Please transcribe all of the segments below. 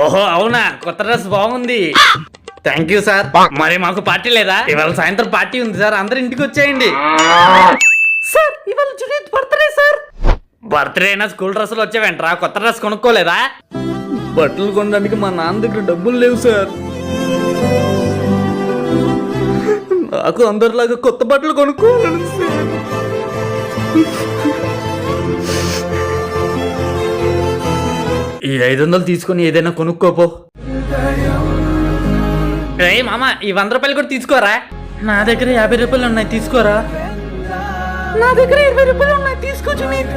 ఓహో అవునా, కొత్త డ్రెస్ బాగుంది. Thank you sir. మరి మాకు పార్టీ లేదా? ఇవాళ సాయంత్రం పార్టీ ఉంది సార్, అందరు ఇంటికి వచ్చేయండి. సార్ ఇవాళ జునీద్ బర్త్డే సార్. బర్త్డే అయినా స్కూల్ డ్రెస్సులు వచ్చేవేంట్రా, కొత్త డ్రెస్ కొనుక్కోలేదా? బట్టలు కొనడానికి మా నాన్న దగ్గర డబ్బులు లేవు సార్. నాకు అందరిలాగా కొత్త బట్టలు కొనుక్కోవాలని సార్. ఈ 500 తీసుకొని ఏదైనా కొనుక్కోపో. రే మామ, ఈ 100 రూపాయలు కూడా తీసుకోరా. నా దగ్గర 50 రూపాయలు ఉన్నాయి, తీసుకోరా. నా దగ్గర 20 రూపాయలు ఉన్నాయి, తీసుకో Junaid.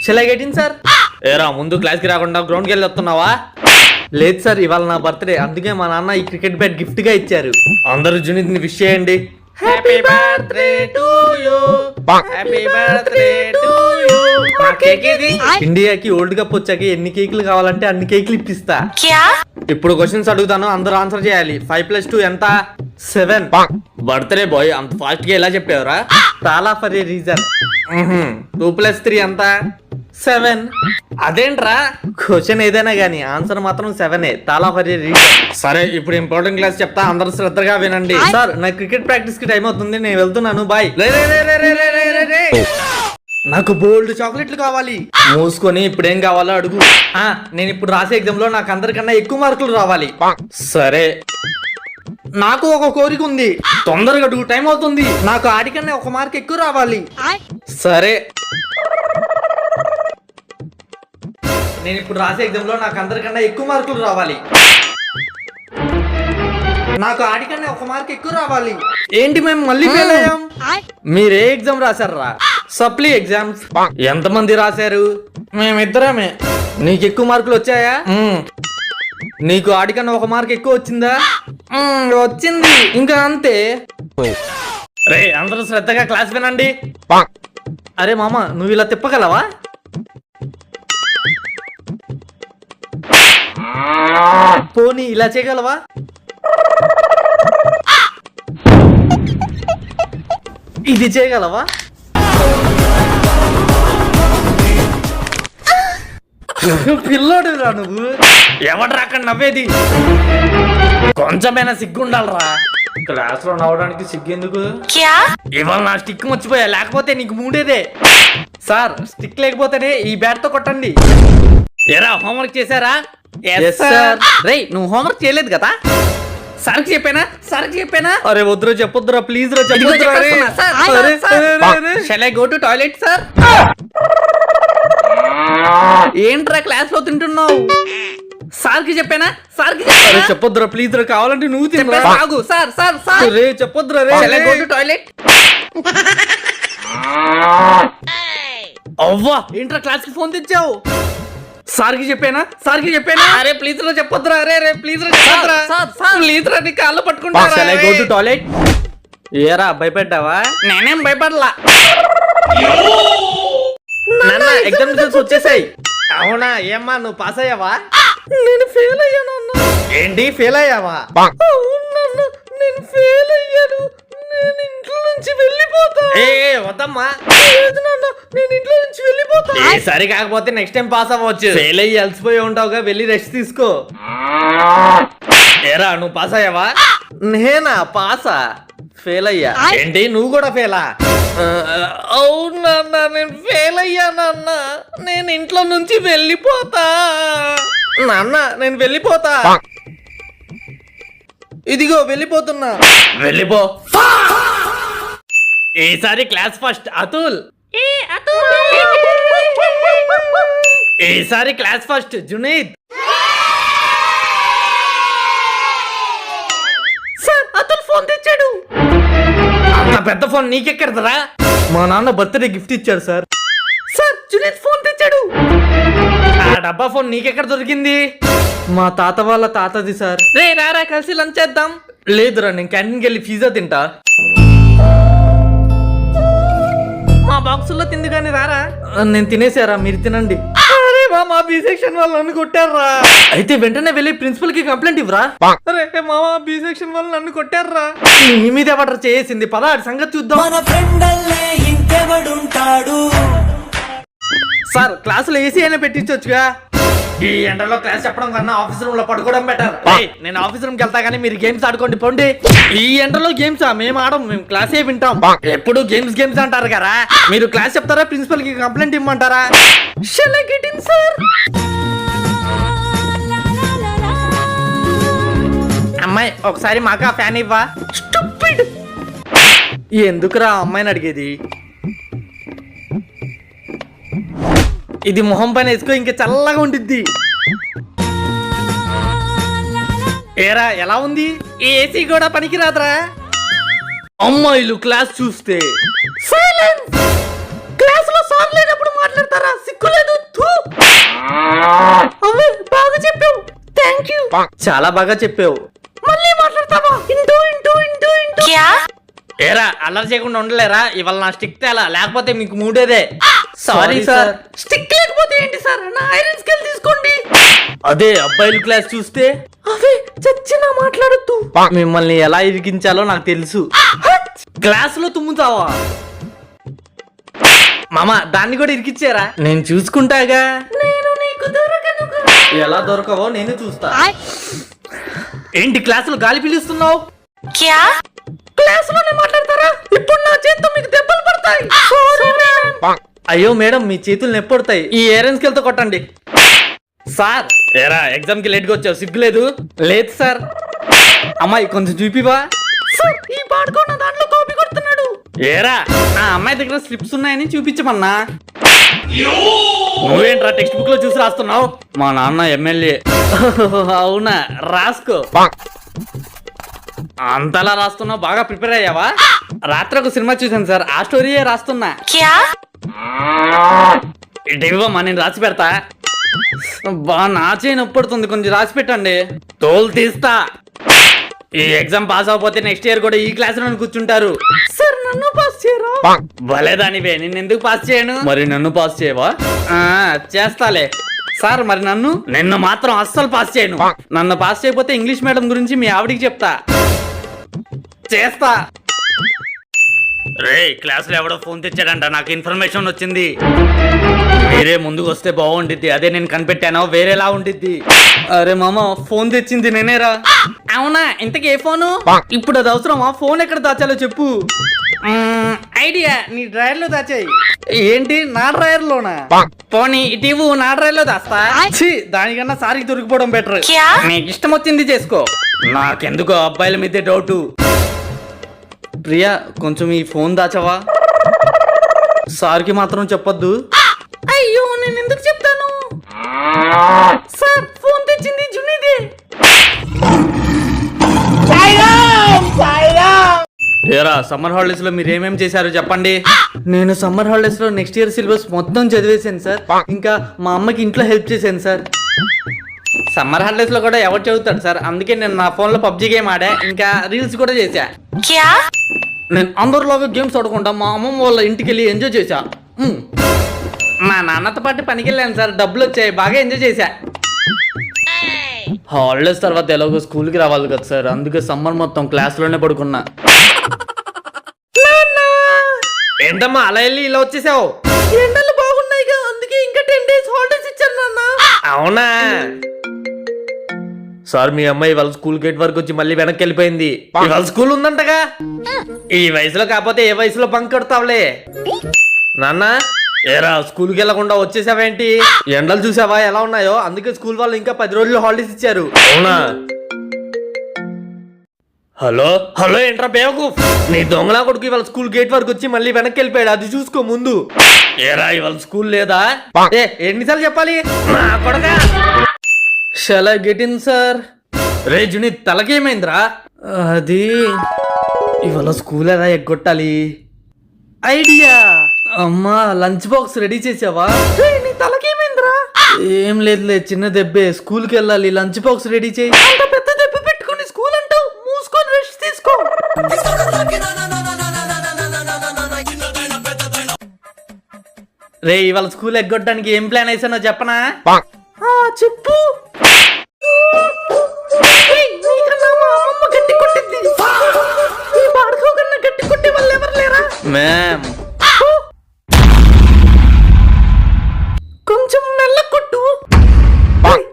Shall I get in sir? ఏరా ముందు క్లాస్కి రాకుండా గ్రౌండ్కి వెళ్ళి వస్తున్నావా? లేదు సార్, ఇవాళ నా బర్త్డే, అందుకే మా నాన్న ఈ క్రికెట్ బ్యాట్ గిఫ్ట్ గా ఇచ్చారు. అందరూ జునీద్ ని విష్ చేయండి. Happy birthday to you, happy birthday to you. నా కేక్ ఇది. ఇండియాకి వరల్డ్ కప్ వచ్చాక ఎన్ని కేకులు కావాలంటే అన్ని కేకులు ఇప్పిస్తా. ఇప్పుడు క్వశ్చన్స్ అడుగుతాను, అందరూ ఆన్సర్ చేయాలి. 5+2 ఎంత? 7. బర్త్డే బాయ్, అంత ఫాస్ట్ గా ఎలా చెప్పావురా? చాలా ఫర్ ఏ రీజన్. 2+3 ఎంత? 7. అదేంట్రా, క్వశ్చన్ ఏదైనా గానీ ఆన్సర్ మాత్రం 7. చాలా ఫర్ ఏ రీజన్. సరే ఇప్పుడు ఇంపార్టెంట్ క్లాస్ చెప్తా, అందరూ శ్రద్ధగా వినండి. సార్ నా క్రికెట్ ప్రాక్టీస్ కి టైం అవుతుంది, నేను వెళ్తున్నాను, బాయ్. నాకు బోల్డ్ చాక్లెట్లు కావాలి. మూసుకొని ఇప్పుడేం కావాలో అడుగు. నేను ఇప్పుడు రాసే ఎగ్జామ్ లో నాకు అందరికన్నా ఎక్కువ మార్కులు రావాలి. సరే, నాకు ఒక కోరిక ఉంది, తొందరగా అడుగు, టైం అవుతుంది. నాకు ఆడికన్నా 1 మార్క్ ఎక్కువ రావాలి. సరే, నేను ఇప్పుడు రాసే ఎగ్జామ్ లో నాకు అందరికన్నా ఎక్కువ మార్కులు రావాలి. నాకు ఆడికన్నా 1 మార్క్ ఎక్కువ రావాలి. ఏంటి మేము మళ్ళీ ఫెయిల్ అయ్యాం? మీరే ఎగ్జామ్ రాశారా? Supply exams. ఎంతమంది రాశారు? మేమిద్దరమే. నీకు ఎక్కువ మార్కులు వచ్చాయా? నీకు ఆడికన్నా 1 మార్క్ ఎక్కువ వచ్చిందా? వచ్చింది. ఇంకా అంతే. రే అందరూ శ్రద్ధగా క్లాస్ వినండి. అరే మామ, నువ్వు ఇలా తిప్పగలవా? పోనీ ఇలా చేయగలవా? ఇది చేయగలవా? పిల్లోడు రా నువ్వు. ఎవడు రాక నవ్వేది? కొంచెమైనా సిగ్గుండాలరా. క్లాస్ లో నవ్వడానికి సిగ్గెందుకు? ఇవాళ నా స్టిక్ మర్చిపోయా, లేకపోతే నీకు మూడేదే. సార్ స్టిక్ లేకపోతేనే ఈ బ్యాట్ తో కొట్టండి. ఎరా హోంవర్క్ చేశారా? రే నువ్వు హోంవర్క్ చేయలేదు కదా? సార్కి చెప్పానా? సార్కి చెప్పానా? అరే వద్దురా, చెప్పొద్దురా, ప్లీజ్ రా, shall I go to toilet sir? ఏంట్రా క్లాస్ లో తింటున్నావు? సార్కి చెప్పానా? సార్కి చెప్పొద్దురా, ప్లీజ్ రా, కావాలంటే నువ్వు తిన్నా. సార్ సార్ సార్ రే చెప్పొద్దురా. రే shall I go to toilet? అవ్వా ఏంట్రా క్లాస్ కి ఫోన్ తెచ్చావు? సార్కి చెప్పానా? సార్కి చెప్పానా? అరే ప్లీజ్ రా చెప్పొద్దురా. అరే రే ప్లీజ్ రా చెప్పొద్దురా. ప్లీజ్ రా, నీ కాళ్ళు పట్టుకుంటా. Shall I go to toilet? ఏరా భయపడ్డావా? నేనేం భయపడలా. నాన్న ఎగ్జామ్ రిజల్ట్స్ వచ్చేసాయి. అవునా? ఏమ్మా నువ్వు పాస్ అయ్యావా? నేను ఫెయిల్ అయ్యాను. ఏంటి ఫెయిల్ అయ్యావా? అవునన్నా నేను ఫెయిల్ అయ్యాను. నేను ఇంట్లో నుంచి వెళ్ళిపోతా. వద్దమ్మా. నేను ఇంట్లో నుంచి వెళ్ళిపోతా. సరి కాకపోతే నెక్స్ట్ టైం పాస్ అవ్వచ్చు. ఫెయిల్ అయ్యి అలసిపోయి ఉంటావుగా, వెళ్ళి రెస్ట్ తీసుకో. ఏరా నువ్వు పాస్ అయ్యావా? నేనా పాసా? ఫెయిల్ అయ్యా. ఏంటి నువ్వు కూడా ఫెయిలా? అవునన్నా నేను ఫెయిల్ అయ్యానన్నా. నేను ఇంట్లో నుంచి వెళ్ళిపోతా. నాన్న నేను వెళ్ళిపోతా. ఇదిగో వెళ్ళిపోతున్నా. వెళ్ళిపో. ఈసారి క్లాస్ ఫస్ట్ అతుల్. ఈసారి class first Junaid. Sir Atul phone తెచ్చాడు. అంత పెద్ద ఫోన్ నీకెక్కడదరా? మా నాన్న బర్త్డే గిఫ్ట్ ఇచ్చాడు సార్. సార్ జునీద్ ఫోన్ తెచ్చాడు. ఆ డబ్బా ఫోన్ నీకెక్కడ దొరికింది? మా తాత వాళ్ళ తాతది సార్. రే రారా కలిసి లంచ్ చేద్దాం. లేదురా నేను క్యాంటీన్కి వెళ్ళి పిజ్జా తింటా. మా బాక్సుల్లో తింది కానీ రారా. నేను తినేసారా, మీరు తినండి. అరే మా మా బి సెక్షన్ వాళ్ళు నన్ను కొట్టారా. అయితే వెంటనే వెళ్ళి ప్రిన్సిపల్ కి కంప్లైంట్ ఇవ్వరా. అరే మామా బి సెక్షన్ వాళ్ళు నన్ను కొట్టారా. నీ మీద ఎవరు చేసింది పదా సంగతి చూద్దాం. సార్ క్లాసులో ఏసీ అయినా పెట్టించొచ్చుగా. ఈ ఎండలో క్లాస్ చెప్పడం కన్నా ఆఫీస్ రూమ్ లో పడుకోవడం బెటర్. నేను ఆఫీస్ రూమ్ కి వెళ్తా గానీ మీరు గేమ్స్ ఆడుకోండి పోండి. ఈ ఎండలో గేమ్స్ మేము ఆడం, మేము క్లాసే వింటాం. ఎప్పుడు గేమ్స్ గేమ్స్ అంటారు కదా. మీరు క్లాస్ చెప్తారా ప్రిన్సిపల్ కి కంప్లైంట్ ఇవ్వమంటారా? అమ్మాయి ఒకసారి మాకు ఫ్యాన్ ఇవ్వా. ఎందుకురా అమ్మాయిని అడిగేది. ఇది మొహం పైన వేసుకో ఇంకా చల్లగా ఉంటుంది. ఏరా ఎలా ఉంది? ఈ ఏసీ కూడా పనికిరాదురా. అమ్మాయిలు క్లాస్ చూస్తే క్లాస్ లో సార్ లేనప్పుడు మాట్లాడతారా? సిగ్గులేదు. బాగా చెప్పావు, థ్యాంక్ యూ. చాలా బాగా చెప్పావు. మళ్ళీ మాట్లాడతావా? Into into into into. ఏరా అల్లరి చేయకుండా ఉండలేరా? ఇవాళ నా స్టిక్ తేలా, లేకపోతే మీకు మూడేదే. Sorry sir. స్టిక్ లేకపోతే ఏంటి సార్? నా ఐరన్ స్కేల్ తీసుకోండి. అదే అబ్బాయిలు క్లాస్ చూస్తే అవే చచ్చినా మాట్లాడొద్దు. మిమ్మల్ని ఎలా ఇరికించాలో నాకు తెలుసు. క్లాస్ లో తుమ్ముతావా మామ? దాన్ని కూడా ఇరికిచ్చారా? నేను చూసుకుంటాగా. నేను నీకు దొరకనుగా. ఎలా దొరకవో నేను చూస్తా. ఏంటి క్లాసులో గాలి పీలుస్తున్నావు? క్లాసులోనే మాట్లాడతారా? ఇప్పుడు నా చేతితో మీకు దెబ్బలు పడతాయి. అయ్యో మేడం మీ చేతులు నొప్పడతాయి. ఈ ఐరన్ స్కేల్ తో కొట్టండి. సార్ ఏరా ఎగ్జామ్ కి లేట్ గా వచ్చావు, సిగ్గులేదు? లేదు సార్. అమ్మాయి కొంచెం చూపివా. ఈ పాడుకున్న దాంట్లో కాపీ కొడుతున్నాడు. ఏరా ఆ అమ్మాయి దగ్గర స్లిప్స్ ఉన్నాయని చూపించమన్నా. నువ్వేంట్రా టెక్స్ట్ బుక్ లో చూసి రాస్తున్నావు? మా నాన్న ఎమ్మెల్యే. అవునా, రాసుకో. అంతలా రాస్తున్నావు? బాగా ప్రిపేర్ అయ్యావా? రాత్రి ఒక సినిమా చూసాను సార్, ఆ స్టోరీయే రాస్తున్నా. ఇవ్వమ్మా నేను రాసి పెడతా. బా నా చేయి నొప్పడుతుంది, కొంచెం రాసి పెట్టండి. తోలు తీస్తా. ఈ ఎగ్జామ్ పాస్ అవ్వకపోతే నెక్స్ట్ ఇయర్ కూడా ఈ క్లాస్ లో కూర్చుంటారు. సార్ నన్ను పాస్ చేయరా? భలేదానివే, నేను ఎందుకు పాస్ చేయను? మరి నన్ను పాస్ చేయవా? చేస్తాలే. సార్ మరి నిన్ను మాత్రం అస్సలు పాస్ చేయను. నన్ను పాస్ చేయకపోతే ఇంగ్లీష్ మేడం గురించి మీ ఆవిడికి చెప్తా. చేస్తా. రే క్లాస్ లో ఎవడో ఫోన్ తెచ్చాడంట, నాకు ఇన్ఫర్మేషన్ వచ్చింది. వేరే ముందుకు వస్తే బాగుండిద్ది, అదే నేను కనిపెట్టాను వేరేలా ఉండిద్ది. అరే మామ ఫోన్ తెచ్చింది నేనేరా. అవునా, ఇంతకీ ఏ ఫోను? ఇప్పుడు అది అవసరమా? ఫోన్ ఎక్కడ దాచాలో చెప్పు. ఐడియా, నీ డ్రైవర్ లో దాచాయి. ఏంటి నా డ్రైవర్ లోనా? పోనీ ఇటీవు నా డ్రైవర్ లో దాస్తా. దానికన్నా సారికి దొరికిపోవడం బెటర్. నీకు ఇష్టం వచ్చింది చేసుకో, నాకెందుకో అబ్బాయిల మీదే డౌట్. ప్రియా కొంచెం ఈ ఫోన్ దాచవా? సార్కి మాత్రం చెప్పొద్దు. అయ్యో నేను ఎందుకు చెప్తాను? సార్ ఫోన్ తెచ్చింది జునీదే. ఏరా సమ్మర్ హాలిడేస్ లో మీరు ఏమేమి చేశారో చెప్పండి. నేను సమ్మర్ హాలిడేస్ లో నెక్స్ట్ ఇయర్ సిలబస్ మొత్తం చదివేశాను సార్. ఇంకా మా అమ్మకి ఇంట్లో హెల్ప్ చేశాను సార్. సమ్మర్ హాలిడేస్ లో కూడా ఎవరు చదువుతాడు సార్? అందుకే నేను నా ఫోన్ లో పబ్జి గేమ్ ఆడా, ఇంకా రీల్స్ కూడా చేశా. నేను అందరిలోగా గేమ్స్ ఆడుకుంటా మా అమ్మమ్మ వాళ్ళ ఇంటికి వెళ్ళి ఎంజాయ్ చేశా. మా నాన్నతో పాటు పనికి వెళ్ళాను సార్, డబ్బులు వచ్చాయి, బాగా ఎంజాయ్ చేశా. హాలిడేస్ తర్వాత ఎలాగో స్కూల్కి రావాలి కదా సార్, అందుకే సమ్మర్ మొత్తం క్లాస్ లోనే పడుకున్నా. ఏంటమ్మా అలా వెళ్ళి ఇలా వచ్చేసావు? ఎండలు బాగున్నాయిగా, అందుకే ఇంకా 10 days హాలిడేస్ ఇచ్చాను నాన్న. అవునా సార్, మీ అమ్మాయి వాళ్ళ స్కూల్ గేట్ వరకు వచ్చి మళ్ళీ వెనక్కి వెళ్ళిపోయింది. ఇవాళ స్కూల్ ఉందంటగా. ఈ వయసులో కాకపోతే ఏ వయసులో బంక్ కొడతావులే. నాన్న ఏరా స్కూల్కి వెళ్ళకుండా వచ్చేసావేంటి? ఎండలు చూసావా ఎలా ఉన్నాయో? అందుకే స్కూల్ వాళ్ళు ఇంకా 10 రోజులు హాలిడేస్ ఇచ్చారు. అవునా? హలో హలో ఏంట్రా బేవకూఫ్, నీ దొంగలా కొడుకు ఇవాళ స్కూల్ గేట్ వరకు వచ్చి మళ్ళీ వెనక్కి వెళ్ళిపోయాడు, అది చూసుకో ముందు. ఏరా ఇవాళ స్కూల్ లేదా? ఎన్నిసార్లు చెప్పాలి నా కొడకా? Shall I get in sir? రే జుని తలకేమైందిరా? అది ఇవాళ స్కూల్ ఎలా ఎగ్గొట్టాలి? ఐడియా. అమ్మా లంచ్ బాక్స్ రెడీ చేసావా? నీ తలకేమైందిరా? ఏం లేదులే, చిన్న దెబ్బే. స్కూల్కి వెళ్ళాలి, లంచ్ బాక్స్ రెడీ చేయి. అంత పెద్ద దెబ్బ పెట్టుకుని స్కూల్ అంటావు? మూసుకొని రెస్ట్ తీసుకో. రే ఇవాళ స్కూల్ ఎగ్గొట్టడానికి ఏం ప్లాన్ వేసానో చెప్పనా? మ్యామ్ కొంచెం మెల్ల కొట్టు.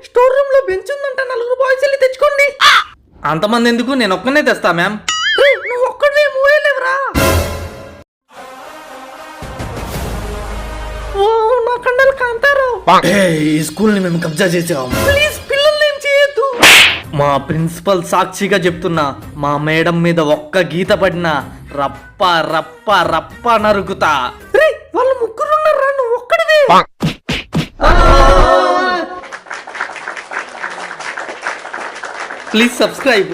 స్టోర్ రూమ్ లో బెంచ్ ఉందంట, 4 బాయ్స్ వెళ్ళి తెచ్చుకోండి. అంతమంది ఎందుకు, నేను ఒక్కనే తెస్తా మ్యామ్. నువ్వు ఒక్కడే మూవేలేవరా. ఓ నా కండలు కాంతారు. ఈ స్కూల్ ని మేము కబ్జా చేసాం. ప్లీజ్ పిల్లల్ని ఏం చేయొద్దు. మా ప్రిన్సిపల్ సాక్షిగా చెప్తున్నా, మా మేడం మీద ఒక్క గీత పడినా రప్ప రప్ప రప్ప నరుకుతా. వాళ్ళు ముగ్గురు ఉన్నారా, నువ్వు ఒక్కడివే. Please subscribe.